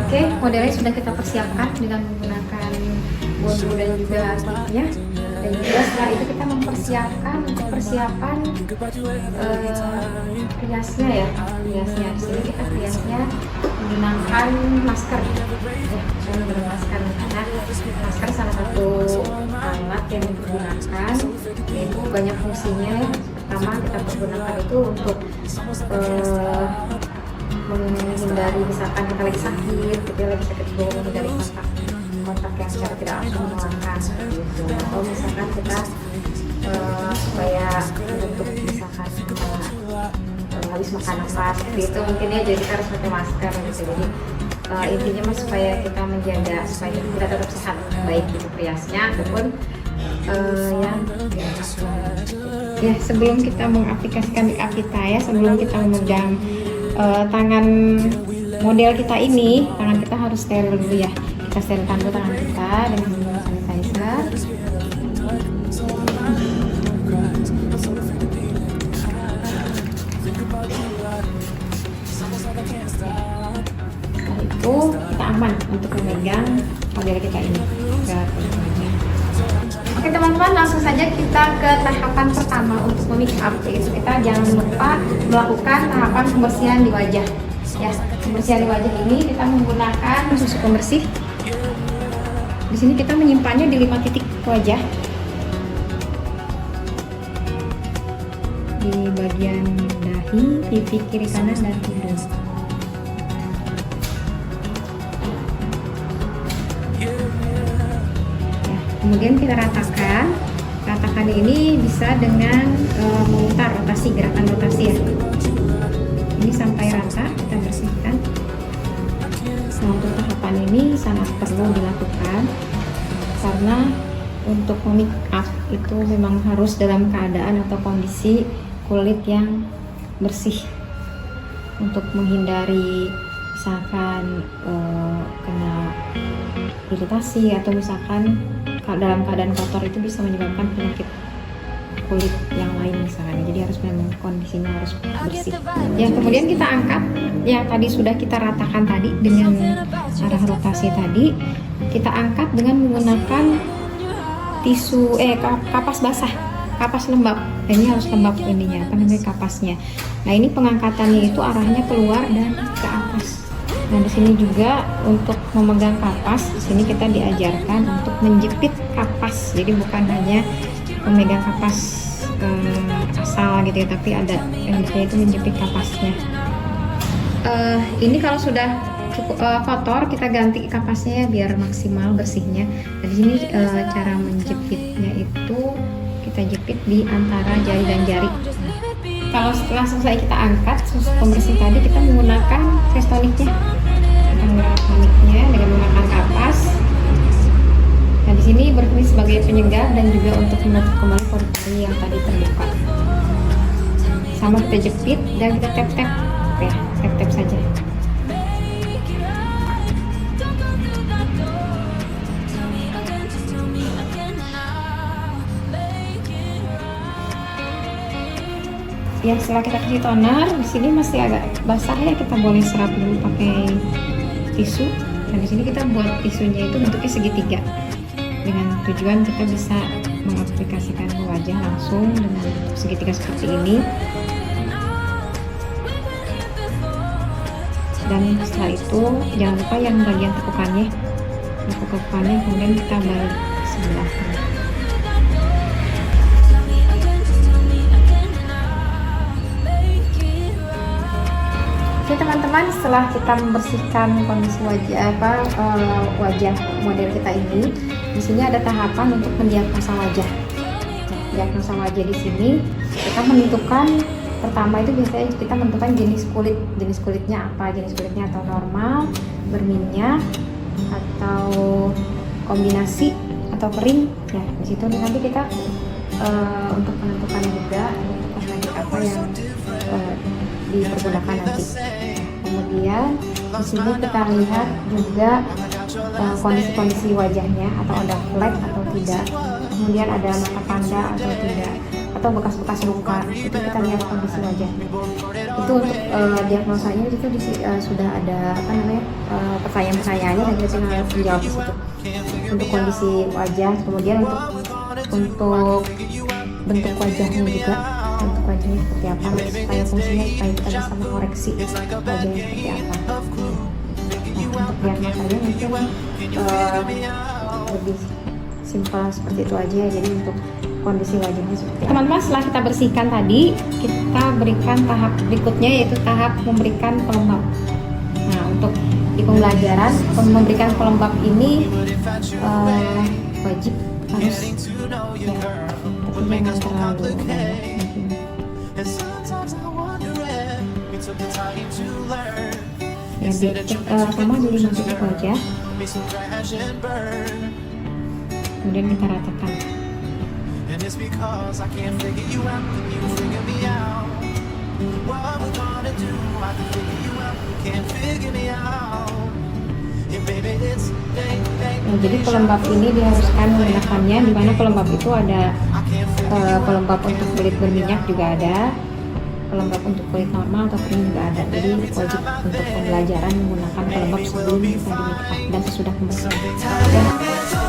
Oke, modelnya sudah kita persiapkan dengan menggunakan bambu dan juga sticknya. Dan juga setelah itu kita mempersiapkan untuk persiapan riasnya ya. Riasnya di sini kita riasnya menggunakan masker. Ya, saya menggunakan masker karena masker salah satu alat yang digunakan, yaitu banyak fungsinya. Pertama kita pergunakan itu untuk menghindari misalkan kita lagi sakit, kita lagi sakit bau, menghindari kontak yang secara tidak langsung menularkan gitu. Atau misalkan kita supaya untuk misalkan kita habis makan apa seperti itu mungkin ya, jadi kita harus pakai masker gitu. Jadi intinya mah supaya kita menjaga supaya kita tetap sehat, baik itu periasnya ataupun ya sebelum kita mengaplikasikan make up kita ya, sebelum kita memegang tangan model kita ini, tangan kita harus steril dulu ya. Kita sterilkan dulu tangan kita dengan menggunakan sanitizer. Setelah itu kita aman untuk memegang model kita ini. Oke teman-teman, langsung saja kita ke tahapan pertama untuk make up, yaitu kita jangan lupa melakukan tahapan pembersihan di wajah. Ya, pembersihan di wajah ini kita menggunakan susu pembersih. Di sini kita menyimpannya di 5 titik wajah. Di bagian dahi, pipi kiri kanan dan hidung. Kemudian kita ratakan. Ratakan ini bisa dengan memutar rotasi, gerakan rotasi ya. Ini sampai rata kita bersihkan. Nah, untuk tahapan ini sangat perlu dilakukan karena untuk make up itu memang harus dalam keadaan atau kondisi kulit yang bersih untuk menghindari misalkan kena iritasi atau misalkan dalam keadaan kotor itu bisa menyebabkan penyakit kulit yang lain misalnya. Jadi harus memang kondisinya harus bersih. Yang kemudian kita angkat yang tadi sudah kita ratakan tadi dengan arah rotasi tadi, kita angkat dengan menggunakan tisu kapas basah, kapas lembab. Ini harus lembab ininya, apa namanya, kapasnya. Nah, ini pengangkatannya itu arahnya keluar dan ke atas. Nah, di sini juga untuk memegang kapas, di sini kita diajarkan untuk menjepit kapas. Jadi bukan hanya memegang kapas asal gitu ya, tapi ada yang itu menjepit kapasnya. Ini kalau sudah cukup kotor, kita ganti kapasnya ya biar maksimal bersihnya. Nah, di sini cara menjepitnya itu kita jepit di antara jari dan jari. Kalau setelah selesai kita angkat susu pembersih tadi, kita menggunakan face tonicnya. Kita menggunakan tonicnya dengan menggunakan kapas. Nah, di sini berfungsi sebagai penyegah dan juga untuk menutup kembali pori-pori yang tadi terbuka. Sama kita jepit dan kita tap-tap, ya, tap-tap saja. Ya, setelah kita kasih toner, di sini masih agak basah ya, kita boleh serap dulu pakai tisu. Dan di sini kita buat tisunya itu bentuknya segitiga, dengan tujuan kita bisa mengaplikasikan ke wajah langsung dengan bentuk segitiga seperti ini. Dan setelah itu jangan lupa yang bagian tekukannya, kemudian kita balik ke sebelah. Oke teman-teman, setelah kita membersihkan kondisi wajah model kita ini, di sini ada tahapan untuk mendiagnosa wajah. Diagnosa wajah di sini kita menentukan, pertama itu biasanya kita menentukan jenis kulitnya apa, jenis kulitnya atau normal, berminyak, atau kombinasi, atau kering. Ya, di situ nanti kita untuk menentukan juga kosmetik apa yang dipergunakan nanti. Kemudian di sini kita lihat juga kondisi wajahnya, atau ada flek atau tidak. Kemudian ada mata panda atau tidak. atau bekas-bekas luka, itu kita lihat kondisi wajah. Itu untuk diagnosanya itu sudah ada apa namanya pertanyaan-pertanyaannya dan kita tinggal menjawab di situ. Untuk kondisi wajah, kemudian untuk bentuk wajahnya juga, bentuk wajahnya seperti apa, supaya fungsinya supaya kita bisa mengoreksi wajahnya seperti apa. Nah, untuk diagnosanya mungkin lebih simpel seperti itu aja. Jadi untuk kondisi wajahnya seperti apa. Teman-teman, setelah kita bersihkan tadi, kita berikan tahap berikutnya, yaitu tahap memberikan pelembab. Nah, untuk di pembelajaran memberikan pelembab ini wajib harus ya, tapi jangan terlalu mungkin. Ya, pertama dulu masuk ke wajah, kemudian kita ratakan. Nah, jadi pelembab ini diharuskan menggunakannya, di mana pelembab itu ada pelembab untuk kulit berminyak juga ada, pelembab untuk kulit normal atau kering juga ada. Jadi wajib untuk pembelajaran menggunakan pelembab sebelum kita di make up dan sesudah pembersihan.